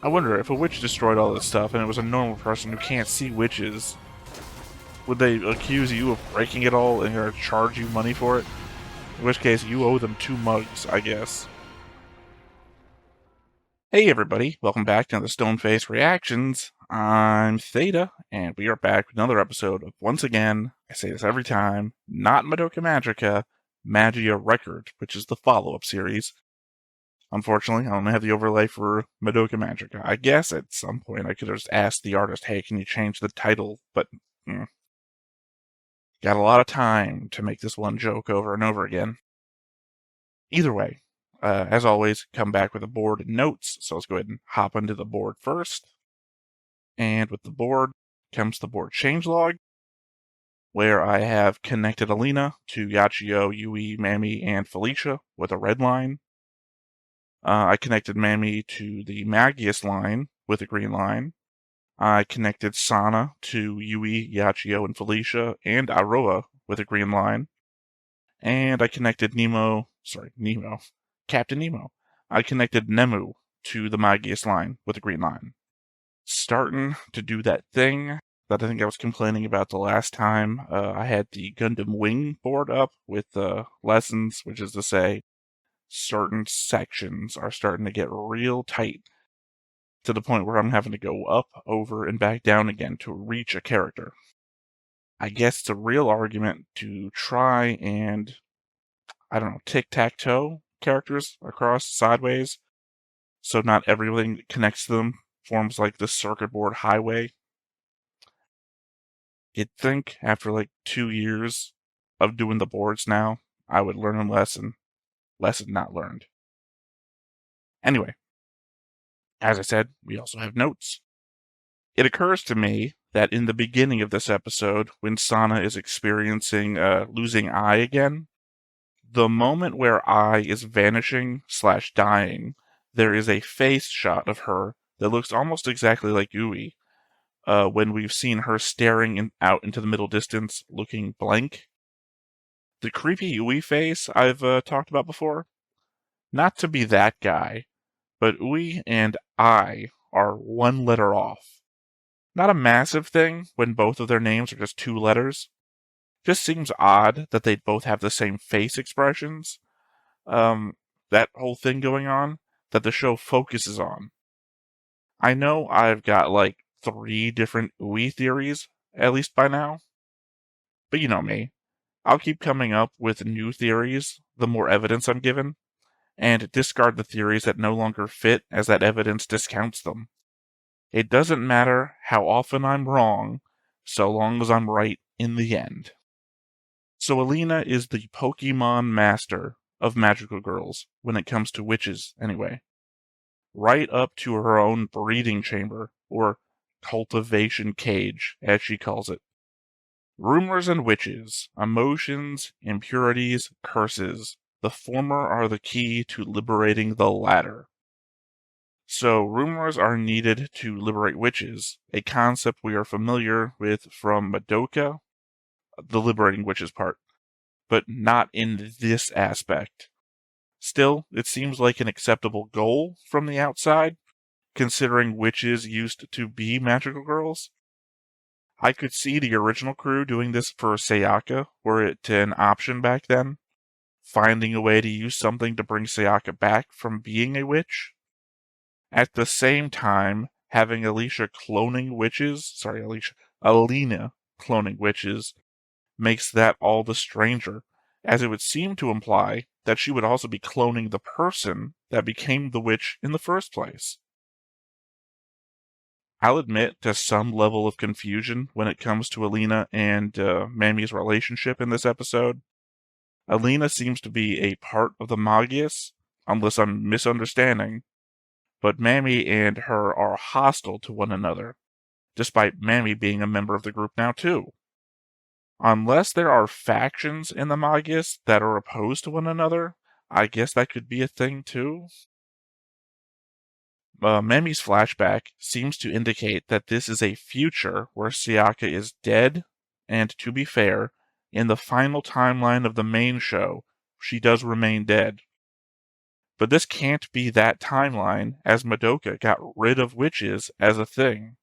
I wonder, if a witch destroyed all this stuff and it was a normal person who can't see witches, would they accuse you of breaking it all and gonna charge you money for it? In which case, you owe them 2 mugs, I guess. Hey everybody, welcome back to the Stoneface Reactions. I'm Theta, and we are back with another episode of, once again, I say this every time, not Madoka Magica, Magia Record, which is the follow-up series. Unfortunately, I only have the overlay for Madoka Magica. I guess at some point I could have just asked the artist, hey, can you change the title? But, got a lot of time to make this one joke over and over again. Either way, as always, come back with a board and notes, so let's go ahead and hop into the board first. And with the board comes the board changelog, where I have connected Alina to Yachio, Yui, Mami, and Felicia with a red line. I connected Mami to the Magius line with a green line. I connected Sana to Yui, Yachio, and Felicia, and Aroa with a green line. And I connected Captain Nemo. I connected Nemu to the Magius line with a green line. Starting to do that thing that I think I was complaining about the last time. I had the Gundam Wing board up with lessons, which is to say, certain sections are starting to get real tight to the point where I'm having to go up, over, and back down again to reach a character. I guess it's a real argument to try and, tic-tac-toe characters across sideways, so not everything that connects to them forms like the circuit board highway. You'd think after like 2 years of doing the boards now, I would learn a lesson. Lesson not learned. Anyway, as I said, we also have notes. It occurs to me that in the beginning of this episode, when Sana is experiencing losing eye again, the moment where eye is vanishing/dying, there is a face shot of her that looks almost exactly like Yui, when we've seen her staring out into the middle distance, looking blank. The creepy Yui face I've talked about before? Not to be that guy, but Ui and I are 1 letter off. Not a massive thing when both of their names are just 2 letters. Just seems odd that they both have the same face expressions. That whole thing going on that the show focuses on. I know I've got like 3 different Ui theories, at least by now. But you know me. I'll keep coming up with new theories the more evidence I'm given, and discard the theories that no longer fit as that evidence discounts them. It doesn't matter how often I'm wrong, so long as I'm right in the end. So Alina is the Pokemon master of magical girls, when it comes to witches, anyway. Right up to her own breeding chamber, or cultivation cage, as she calls it. Rumors and witches, emotions, impurities, curses. The former are the key to liberating the latter. So, rumors are needed to liberate witches, a concept we are familiar with from Madoka, the liberating witches part, but not in this aspect. Still, it seems like an acceptable goal from the outside, considering witches used to be magical girls. I could see the original crew doing this for Sayaka, were it an option back then. Finding a way to use something to bring Sayaka back from being a witch. At the same time, having Alina cloning witches makes that all the stranger, as it would seem to imply that she would also be cloning the person that became the witch in the first place. I'll admit to some level of confusion when it comes to Alina and Mami's relationship in this episode. Alina seems to be a part of the Magius, unless I'm misunderstanding, but Mami and her are hostile to one another, despite Mami being a member of the group now too. Unless there are factions in the Magius that are opposed to one another, I guess that could be a thing too. Mami's flashback seems to indicate that this is a future where Sayaka is dead, and to be fair, in the final timeline of the main show, she does remain dead. But this can't be that timeline, as Madoka got rid of witches as a thing.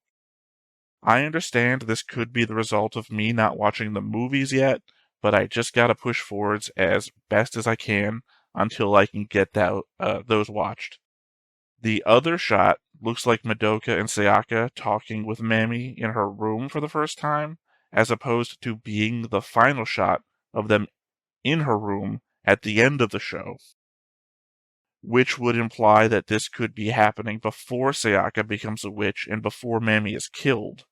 I understand this could be the result of me not watching the movies yet, but I just gotta push forwards as best as I can until I can get those watched. The other shot looks like Madoka and Sayaka talking with Mami in her room for the first time, as opposed to being the final shot of them in her room at the end of the show, which would imply that this could be happening before Sayaka becomes a witch and before Mami is killed.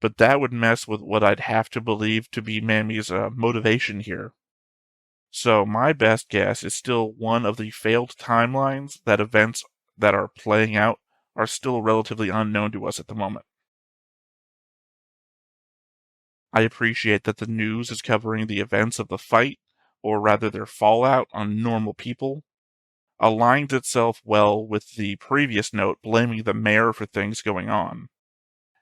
But that would mess with what I'd have to believe to be Mami's motivation here. So my best guess is still one of the failed timelines that events that are playing out are still relatively unknown to us at the moment. I appreciate that the news is covering the events of the fight, or rather their fallout on normal people, aligns itself well with the previous note blaming the mayor for things going on.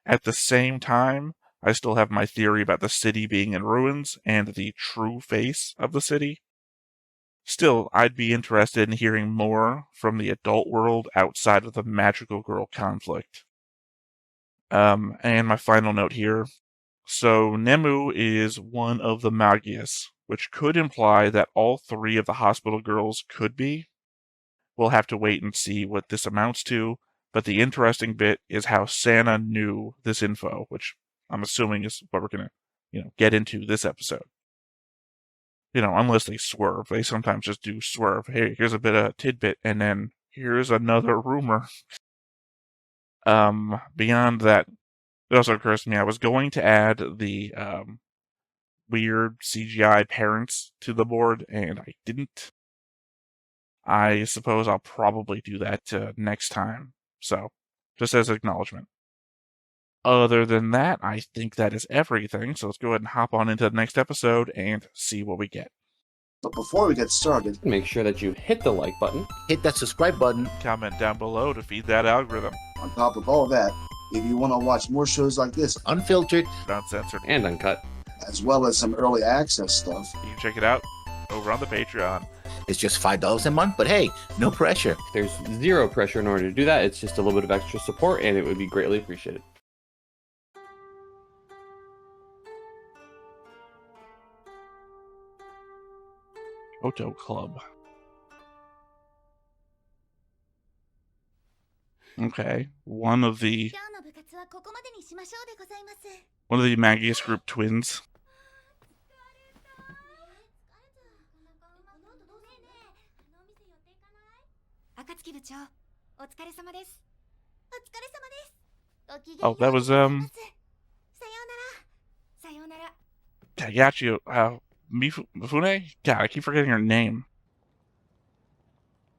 At the same time, I still have my theory about the city being in ruins and the true face of the city. Still, I'd be interested in hearing more from the adult world outside of the magical girl conflict. And my final note here. So, Nemu is one of the Magias, which could imply that all three of the hospital girls could be. We'll have to wait and see what this amounts to, but the interesting bit is how Sana knew this info, which I'm assuming is what we're going to, get into this episode. Unless they swerve. They sometimes just do swerve. Hey, here's a bit of tidbit, and then here's another rumor. Beyond that, it also occurs to me I was going to add the weird CGI parents to the board, and I didn't. I suppose I'll probably do that next time. So, just as acknowledgement. Other than that, I think that is everything. So let's go ahead and hop on into the next episode and see what we get. But before we get started, make sure that you hit the like button, hit that subscribe button, comment down below to feed that algorithm. On top of all that, if you want to watch more shows like this, unfiltered, uncensored, and uncut, as well as some early access stuff, you can check it out over on the Patreon. It's just $5 a month, but hey, no pressure. There's zero pressure in order to do that. It's just a little bit of extra support, and it would be greatly appreciated. Photo Club. Okay, one of the Magia's group twins. Oh, that was Tagachi Mifune? God, I keep forgetting her name.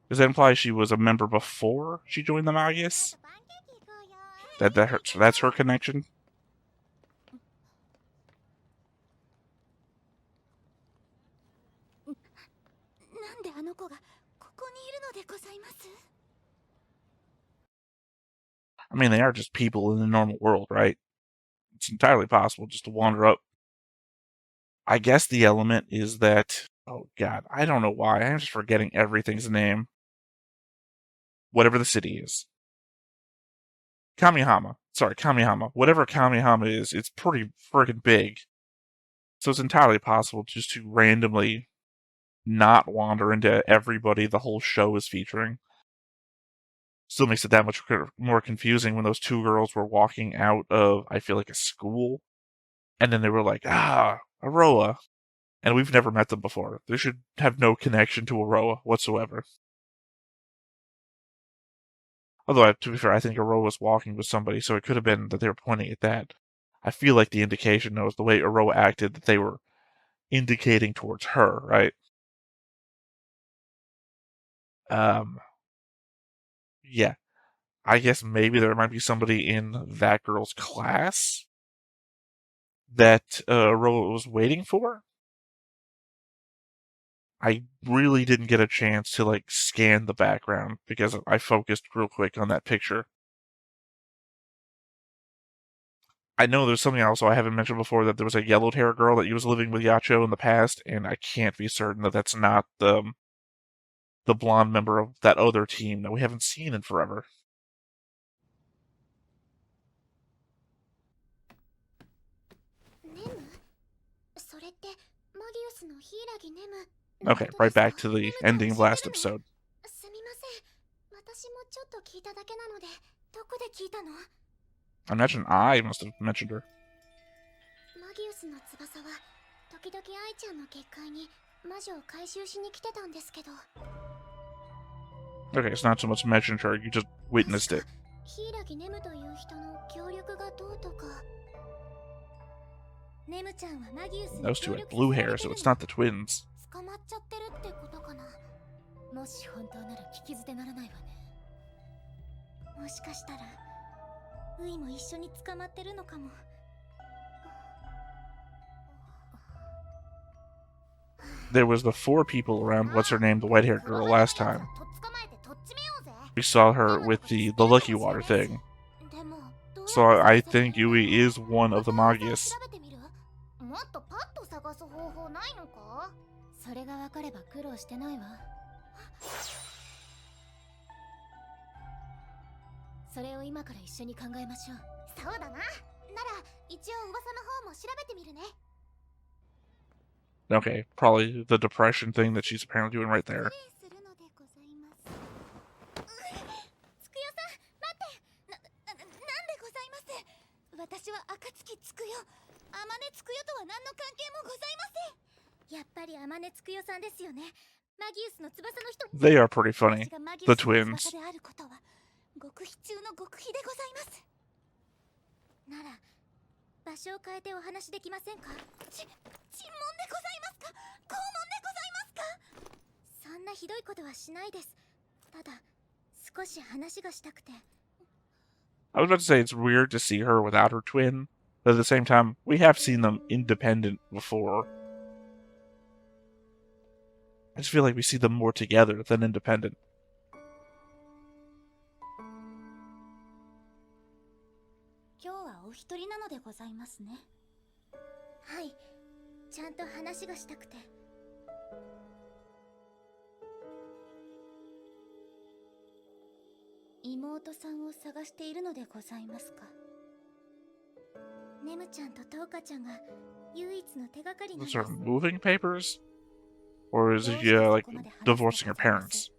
Does that imply she was a member before she joined the Magias? That's her connection? I mean, they are just people in the normal world, right? It's entirely possible just to wander up. I guess the element is that, oh god, I don't know why, I'm just forgetting everything's name. Whatever the city is. Kamihama. Whatever Kamihama is, it's pretty friggin' big. So it's entirely possible just to randomly not wander into everybody the whole show is featuring. Still makes it that much more confusing when those two girls were walking out of, I feel like, a school. And then they were like, Aroa. And we've never met them before. They should have no connection to Aroa whatsoever. Although, to be fair, I think Aroa was walking with somebody, so it could have been that they were pointing at that. I feel like the indication was the way Aroa acted, that they were indicating towards her, right? Yeah. I guess maybe there might be somebody in that girl's class that Aroa was waiting for. I really didn't get a chance to, scan the background because I focused real quick on that picture. I know there's something else I haven't mentioned before, that there was a yellowed hair girl that was living with Yacho in the past, and I can't be certain that that's not the blonde member of that other team that we haven't seen in forever. Okay, right back to the ending of last episode. I imagine I must have mentioned her. Okay, it's not so much mentioned her, you just witnessed it. Those two had blue hair, so it's not the twins. There was the 4 people around what's-her-name, the white-haired girl, last time. We saw her with the Lucky Water thing. So I think Yui is one of the Magias. Okay, probably the depression thing that she's apparently doing right there. They are pretty funny, the twins. I was about to say it's weird to see her without her twin, but at the same time, we have seen them independent before. I just feel like we see them more together than independent. Those are moving papers? Or is he, like, divorcing her parents?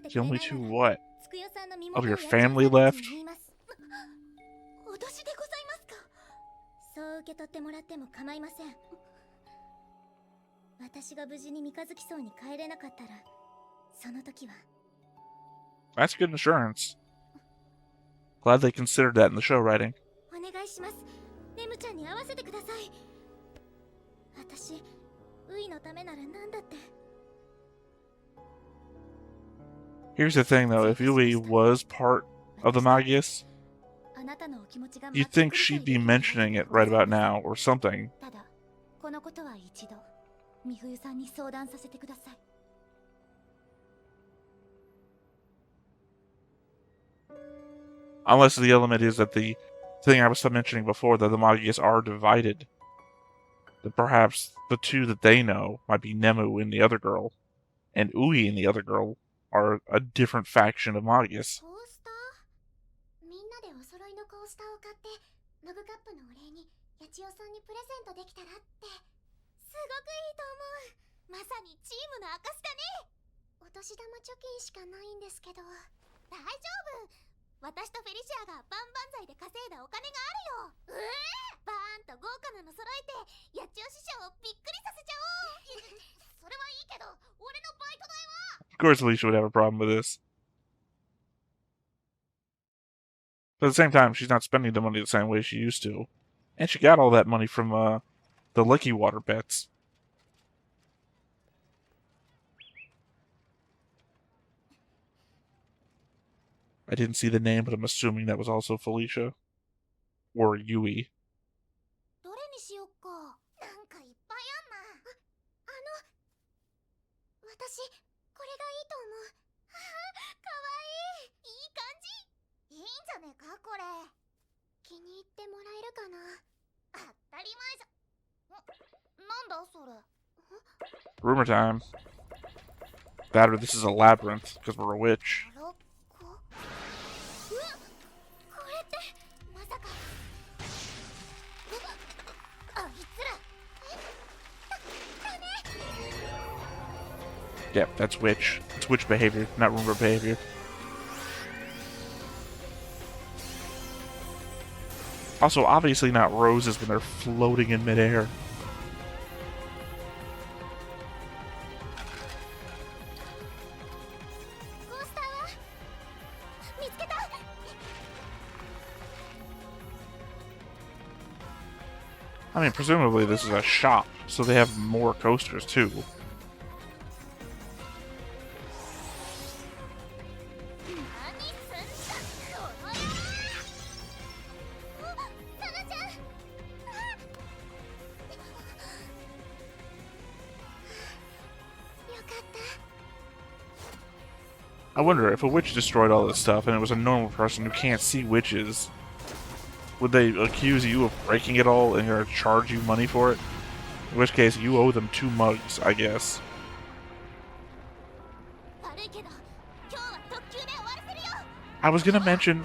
The only 2 what? Of your family left? That's good insurance. Glad they considered that in the show writing. Here's the thing though, if Yui was part of the Magias, you'd think she'd be mentioning it right about now, or something. Unless the element is that the thing I was mentioning before, that the Magias are divided. That perhaps the 2 that they know might be Nemu and the other girl, and Ui and the other girl are a different faction of Magias. Of course Alicia would have a problem with this. But at the same time, she's not spending the money the same way she used to. And she got all that money from the Lucky Water bets. I didn't see the name, but I'm assuming that was also Felicia. Or Yui. どれにしよっか。なんかいっぱいあんな。私これがいいと思う。かわいい。いい感じ。いいんじゃねえかこれ。気に入ってもらえるかな。当たり前じゃ。なんだそれ。 Rumor time. That or this is a labyrinth, because we're a witch. これってまさか。あいつら。 Yep, that's witch. It's witch behavior, not rumor behavior. Also, obviously not roses when they're floating in midair. I mean, presumably this is a shop, so they have more coasters too. I wonder, if a witch destroyed all this stuff and it was a normal person who can't see witches, would they accuse you of breaking it all and gonna charge you money for it? In which case, you owe them 2 mugs, I guess. I was gonna mention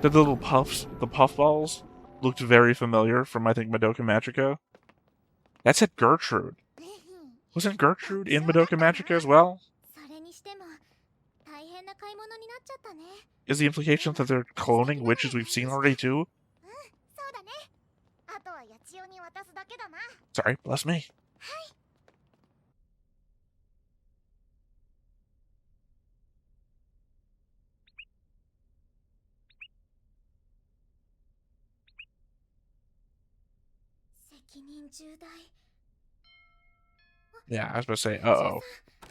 that the little puffs, the puffballs, looked very familiar from, I think, Madoka Magica. That said Gertrude. Wasn't Gertrude in Madoka Magica as well? Is the implication that they're cloning witches we've seen already too? Sorry, bless me. Yeah, I was about to say, uh-oh.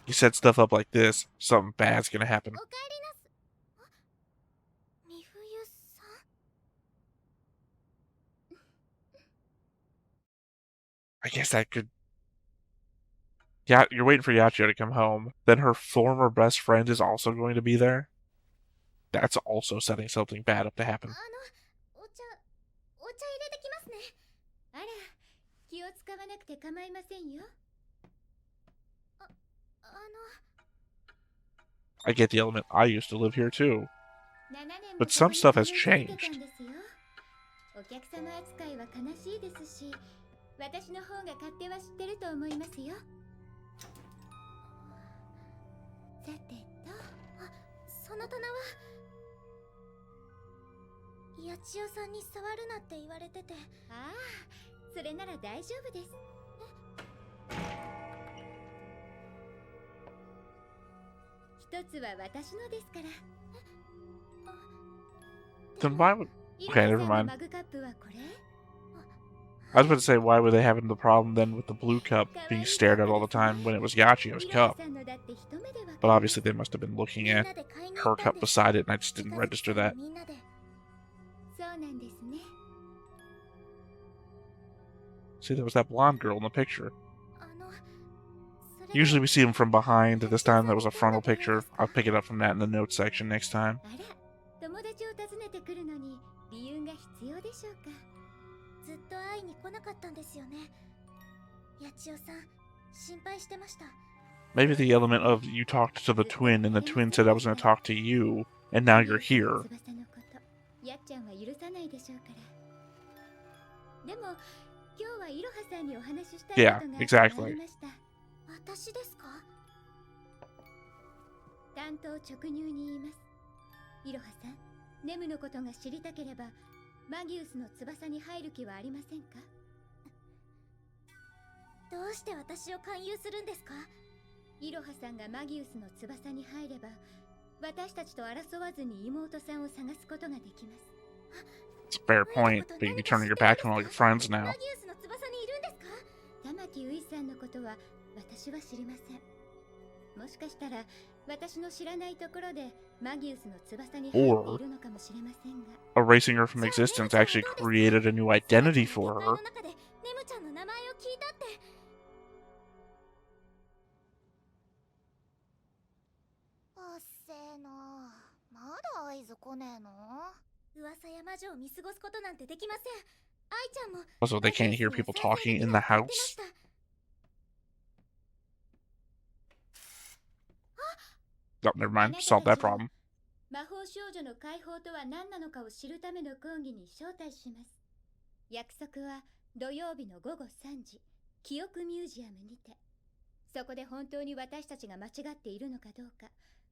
You set stuff up like this, something bad's gonna happen. I guess that could... Yeah, you're waiting for Yachio to come home. Then her former best friend is also going to be there. That's also setting something bad up to happen. I get the element. I used to live here too. But some stuff has changed. Then why would... Okay, never mind. I was about to say, why were they having the problem then with the blue cup being stared at all the time when it was Yachio's cup? But obviously they must have been looking at her cup beside it, and I just didn't register that. See, there was that blonde girl in the picture. Usually we see them from behind. This time that was a frontal picture. I'll pick it up from that in the notes section next time. Maybe the element of you talked to the twin and the twin said I was going to talk to you, and now you're here. Yeah, exactly. It's a fair point, but you'd be turning your back on all your friends now. Or erasing her from existence actually created a new identity for her. あっせーな。まだ合図来ねえの？噂や魔女を見過ごすことなんてできません。愛ちゃんも Also, they can't hear people talking in the house. Oh, never mind. Solved that problem. 魔法少女の解放とは何なのかを知るための講義に招待します。約束は土曜日の午後3時、記憶ミュージアムにて。そこで本当に私たちが間違っているのかどうか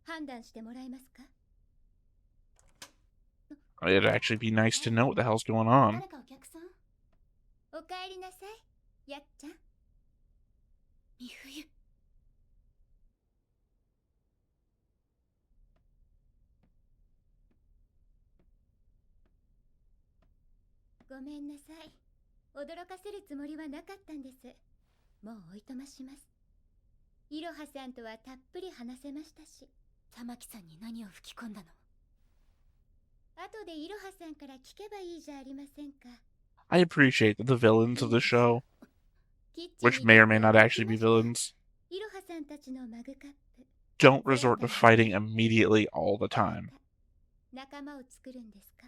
判断してもらえますか？ It'd actually be nice to know what the hell's going on. 誰かお客さん？おかえりなさい、やっちゃん。み冬。ごめんなさい。驚かせるつもりはなかったんです。もうおいとまします。いろはさんとはたっぷり話せましたし。玉木さんに何を吹き込んだの？後でいろはさんから聞けばいいじゃありませんか。I appreciate that the villains of the show, which may or may not actually be villains, いろはさんたちのマグカップ。 don't resort to fighting immediately all the time. 仲間を作るんですか？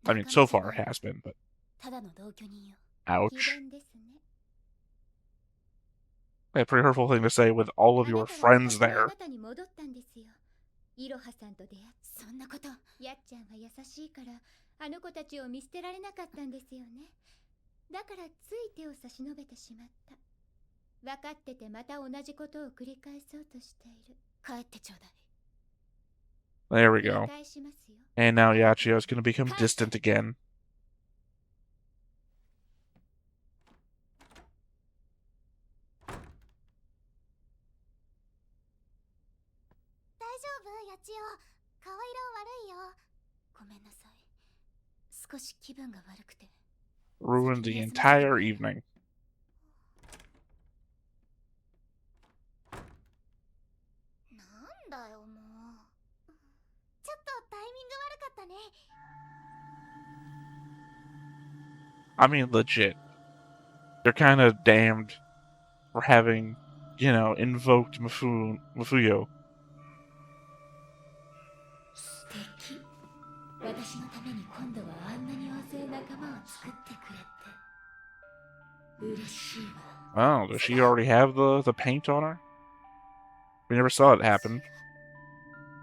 I mean, so far it has been, but ただの同居人よ。 ouch. 詭弁ですね。 A pretty hurtful thing to say with all of your friends there. あなたに戻ったんですよ。いろはさんと出会って。そんなこと。やっちゃんは優しいからあの子たちを見捨てられなかったんですよね。だからつい手を差し伸べてしまった。分かっててまた同じことを繰り返そうとしている。帰ってちょうだい。 There we go. And now Yachio is going to become distant again. 大丈夫、やちお。顔色悪いよ。ごめんなさい。少し気分が悪くて。 Ruined the entire evening. なんだよもう。ちょっとタイミング悪かったね。 I mean, legit. They're kind of damned for having, you know, invoked Mafuyo. 素敵。私のために今度はあんなに大勢仲間を作ってくれて嬉しいわ。 Oh, does she already have the paint on her? We never saw it happen.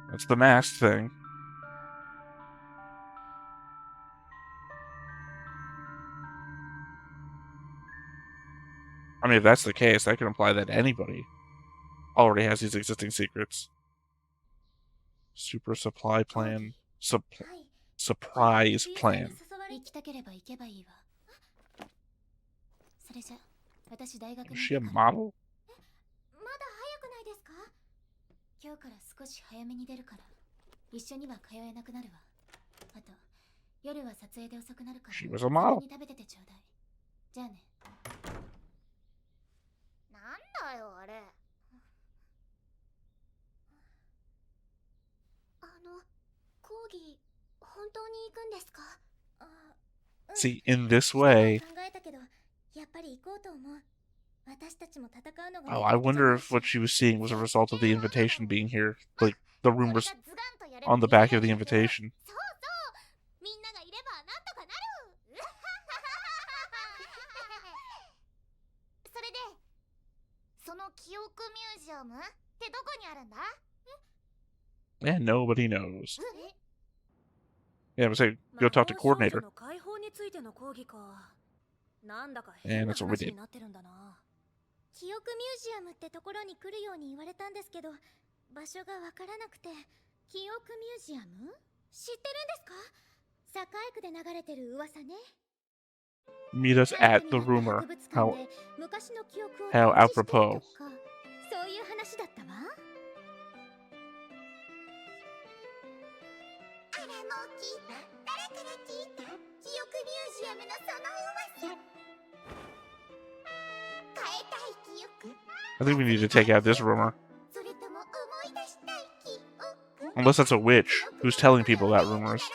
That's the mask thing. I mean, if that's the case, that could imply that anybody already has these existing secrets. Super supply plan. Surprise plan. 行きたければ行けばいいわ。それじゃ、私大学に Is 行 she a くから。 model? まだ早くないですか？今日から少し早めに出るから一緒には通えなくなるわ。あと夜は撮影で遅くなるから She was a model. 先に食べててちょうだい。じゃあね。なんだよあれ。講義本当に行くんですか？ See, in this way... 考えたけどやっぱり行こうと思う。私たちも戦うのが Oh, I wonder if what she was seeing was a result of the invitation being here. Like, the rumors on the back of the invitation. そうそうみんながいればなんとかなる。それでその記憶ミュージアムってどこにあるんだ？ And nobody knows. Yeah, but say, go talk to coordinator. And that's what we did. 記憶ミュージアムってところに来るように言われたんですけど場所がわからなくて。記憶ミュージアム知ってるんですか？栄区で流れてる噂ね。 Meet us at the rumor. How apropos. そういう話だったわ。あらもう聞いた？誰から聞いた？記憶ミュージアムのその噂。変えたい記憶？ I think we need to take out this rumor. それとも思い出したい Unless that's a witch who's telling people about rumors.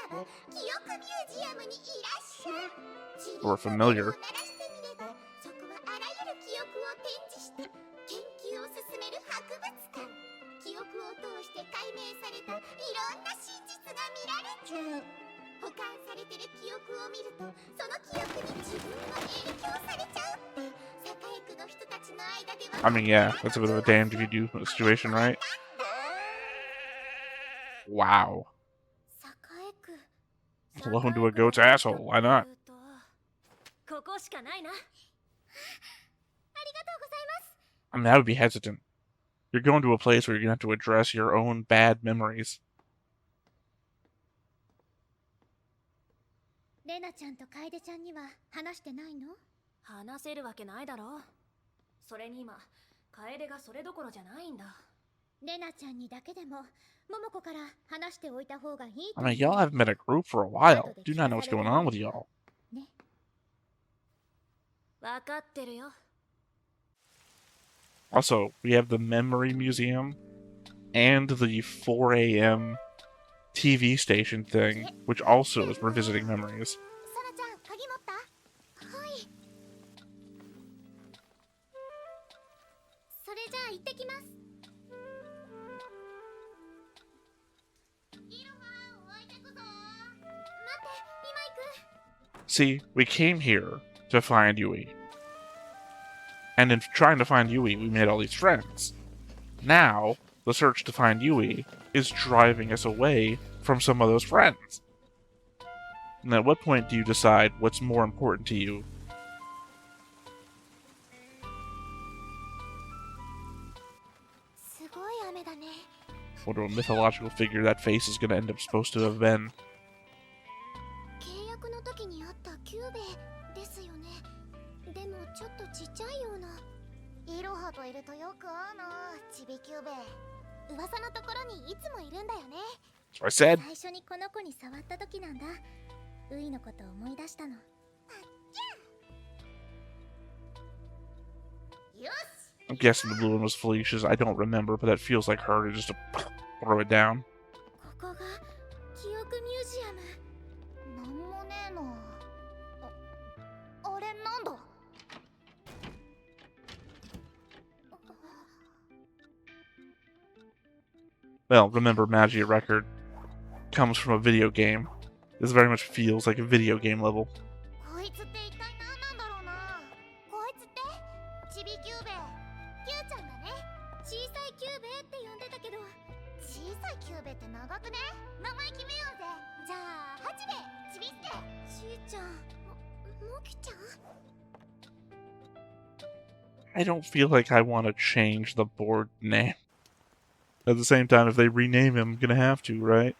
Or a familiar. I mean, yeah, that's a bit of a damned if you do situation, right? Wow. Loan to a goat's asshole, why not? I mean, I would be hesitant. You're going to a place where you're going to have to address your own bad memories. レナちゃんと楓ちゃんには話してないの？話せるわけないだろう。それに今、楓がそれどころじゃないんだ。レナちゃんにだけでも、桃子から話しておいた方がいいと。 I mean, y'all haven't been a group for a while. Do not know what's going on with y'all. ね。わかってるよ。 Also, we have the Memory Museum and the 4 a.m. TV station thing, which also is revisiting memories. サラちゃん、鍵持った？はい。それじゃあ行ってきます。イロハ、お会いでくぞ。待って、今行く。 See, we came here to find Yui. And in trying to find Yui, we made all these friends. Now, the search to find Yui is driving us away from some of those friends. And at what point do you decide what's more important to you? What a mythological figure that face is going to end up supposed to have been. 契約の時にあったキューベですよね。でもちょっとちっちゃいような。イロハといるとよく会うな、チビキューベ。噂のところにいつもいるんだよね。 So I said. 最初にこの子に触った時なんだ。ウイのことを思い出したの。よし。 I'm guessing the blue one was Felicia's. I don't remember, but that feels like her to just throw it down. ここが記憶ミュージアム。なんもねえな。あれなんだ。 Well, remember, Magia record comes from a video game. This very much feels like a video game level. こいつって一体何なんだろうな。こいつってチビキューベ。キューちゃんだね。小さいキューベって呼んでたけど、小さいキューベって長くね。名前決めようぜ。じゃあハチベ、チビスケ。ちーちゃん、モキちゃん。 I don't feel like I want to change the board name. At the same time, if they rename him, I'm gonna have to, right?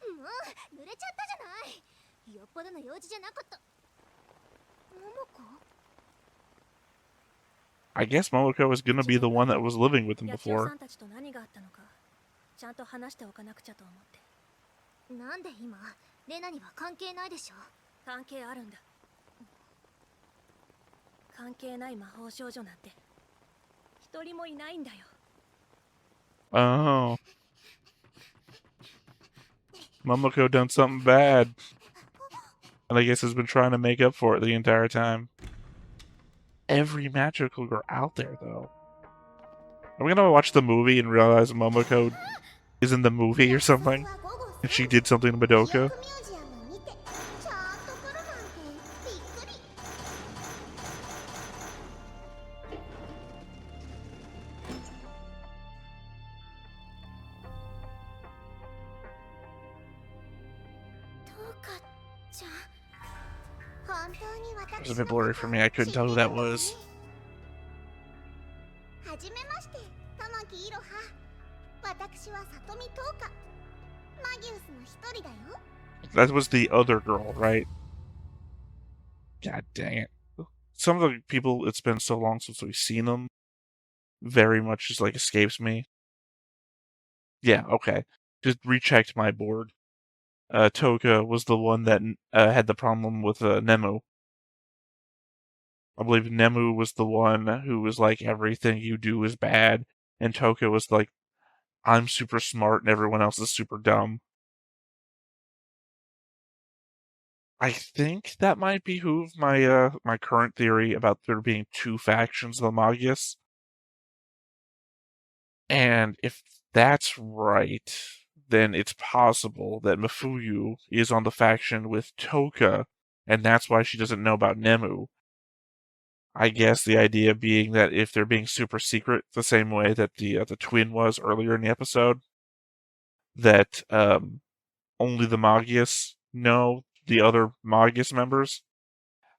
もう濡れちゃったじゃない。よっぽどの用事じゃなかった。桃子？ I guess Momoko is gonna be the one that was living with him 野球さ before. んたちと何があったのかちゃんと話しておかなくちゃと思って。なんで今レナには関係ないでしょ。関係あるんだ。関係ない魔法少女なんて一人もいないんだよ。 Oh. Momoko done something bad. And I guess has been trying to make up for it the entire time. Every magical girl out there, though. Are we gonna watch the movie and realize Momoko is in the movie or something? And she did something to Madoka? It was a bit blurry for me. I couldn't tell who that was. That was the other girl, right? God dang it. Some of the people, it's been so long since we've seen them, very much just like escapes me. Yeah, okay. Just rechecked my board. Toka was the one that had the problem with Nemu. I believe Nemu was the one who was like, everything you do is bad, and Toka was like, I'm super smart and everyone else is super dumb. I think that might behoove my current theory about there being two factions of the Magius. And if that's right, then it's possible that Mafuyu is on the faction with Toka, and that's why she doesn't know about Nemu. I guess the idea being that if they're being super secret, the same way that the twin was earlier in the episode, that only the Magius know the other Magius members.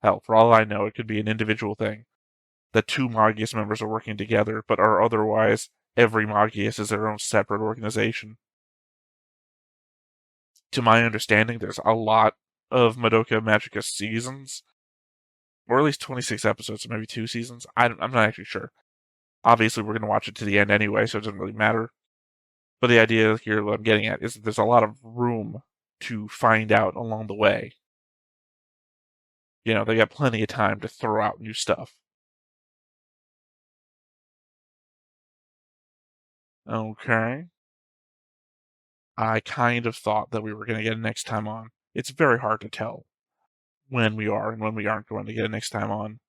Hell, for all I know, it could be an individual thing. The two Magius members are working together, but are otherwise every Magius is their own separate organization. To my understanding, there's a lot of Madoka Magica seasons, or at least 26 episodes, so maybe 2 seasons. I'm not actually sure. Obviously, we're going to watch it to the end anyway, so it doesn't really matter. But the idea here, what I'm getting at, is that there's a lot of room to find out along the way. You know, they got plenty of time to throw out new stuff. Okay. I kind of thought that we were going to get a next time on. It's very hard to tell when we are and when we aren't going to get a next time on.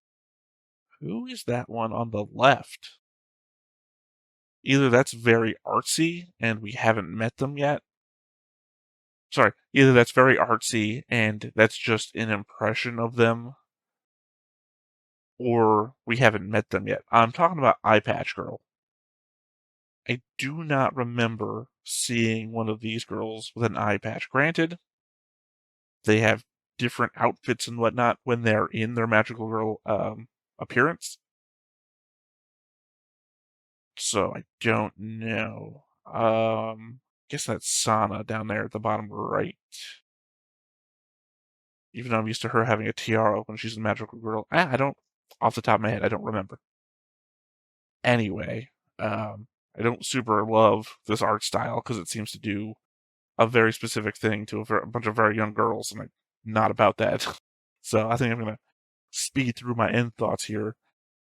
Who is that one on the left? Either that's very artsy and we haven't met them yet. Sorry, either that's very artsy and that's just an impression of them, or we haven't met them yet. I'm talking about Eye Patch Girl. I do not remember seeing one of these girls with an eye patch. Granted, they have different outfits and whatnot when they're in their magical girl appearance. So I don't know. Guess that's Sana down there at the bottom right. Even though I'm used to her having a tiara when she's a magical girl. I don't, off the top of my head, I don't remember. Anyway, I don't super love this art style because it seems to do a very specific thing to a bunch of very young girls, and I'm not about that. So I think I'm going to speed through my end thoughts here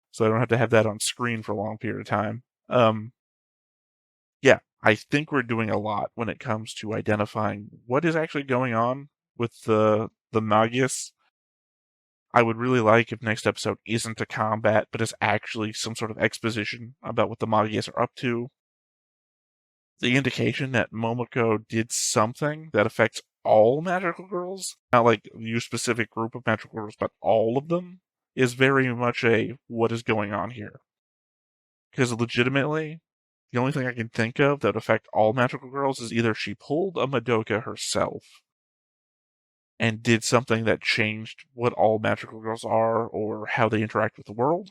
so I don't have to have that on screen for a long period of time. Yeah, I think we're doing a lot when it comes to identifying what is actually going on with the Magius. I would really like if next episode isn't a combat, but is actually some sort of exposition about what the Magius are up to. The indication that Momoko did something that affects all magical girls, not like your specific group of magical girls, but all of them, is very much a what is going on here. Because legitimately, the only thing I can think of that would affect all magical girls is either she pulled a Madoka herself and did something that changed what all magical girls are or how they interact with the world,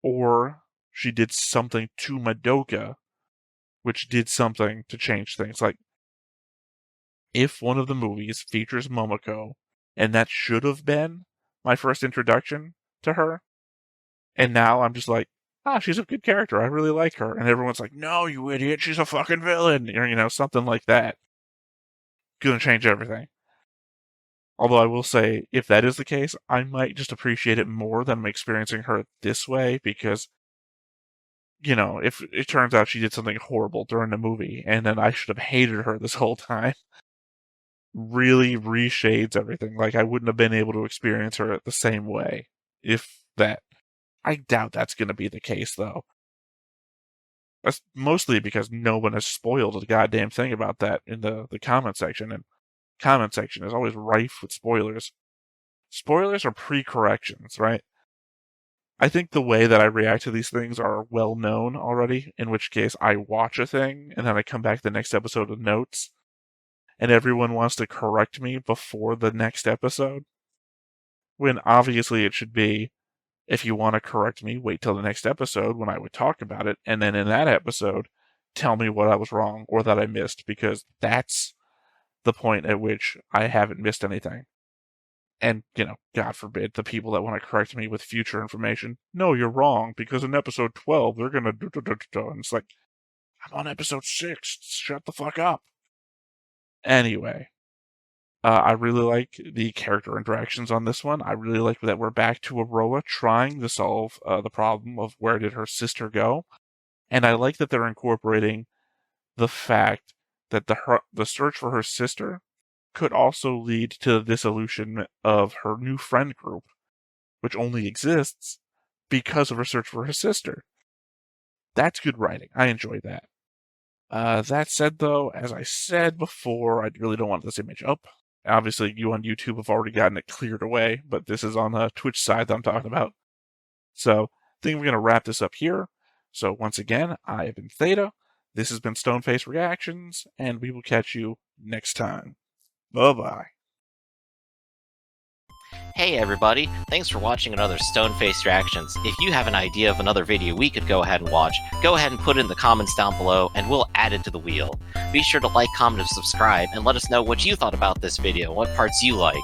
or she did something to Madoka which did something to change things. Like, if one of the movies features Momoko, and that should have been my first introduction to her, and now I'm just like, she's a good character, I really like her, and everyone's like, no, you idiot, she's a fucking villain, or, something like that. Gonna change everything. Although I will say, if that is the case, I might just appreciate it more than I'm experiencing her this way, because, if it turns out she did something horrible during the movie, and then I should have hated her this whole time, really reshades everything. Like, I wouldn't have been able to experience her the same way, if that. I doubt that's going to be the case, though. That's mostly because no one has spoiled a goddamn thing about that in the comment section, and comment section is always rife with spoilers. Spoilers are pre-corrections, right? I think the way that I react to these things are well known already, in which case I watch a thing, and then I come back the next episode with notes, and everyone wants to correct me before the next episode, when obviously it should be, if you want to correct me, wait till the next episode when I would talk about it, and then in that episode, tell me what I was wrong or that I missed, because that's the point at which I haven't missed anything. And, God forbid, the people that want to correct me with future information, no, you're wrong, because in episode 12, they're going to do. And it's like, I'm on episode 6, shut the fuck up. Anyway, I really like the character interactions on this one. I really like that we're back to Aroa trying to solve the problem of where did her sister go. And I like that they're incorporating the fact that the search for her sister could also lead to the dissolution of her new friend group, which only exists because of her search for her sister. That's good writing. I enjoy that. That said, though, as I said before, I really don't want this image up. Obviously, you on YouTube have already gotten it cleared away, but this is on the Twitch side that I'm talking about. So, I think we're going to wrap this up here. So, once again, I have been Theta. This has been Stoneface Reactions, and we will catch you next time. Bye-bye. Hey everybody, thanks for watching another Stoneface Reactions. If you have an idea of another video we could go ahead and watch, go ahead and put it in the comments down below and we'll add it to the wheel. Be sure to like, comment, and subscribe, and let us know what you thought about this video, what parts you liked.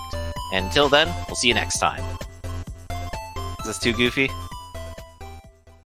And until then, we'll see you next time. Is this too goofy?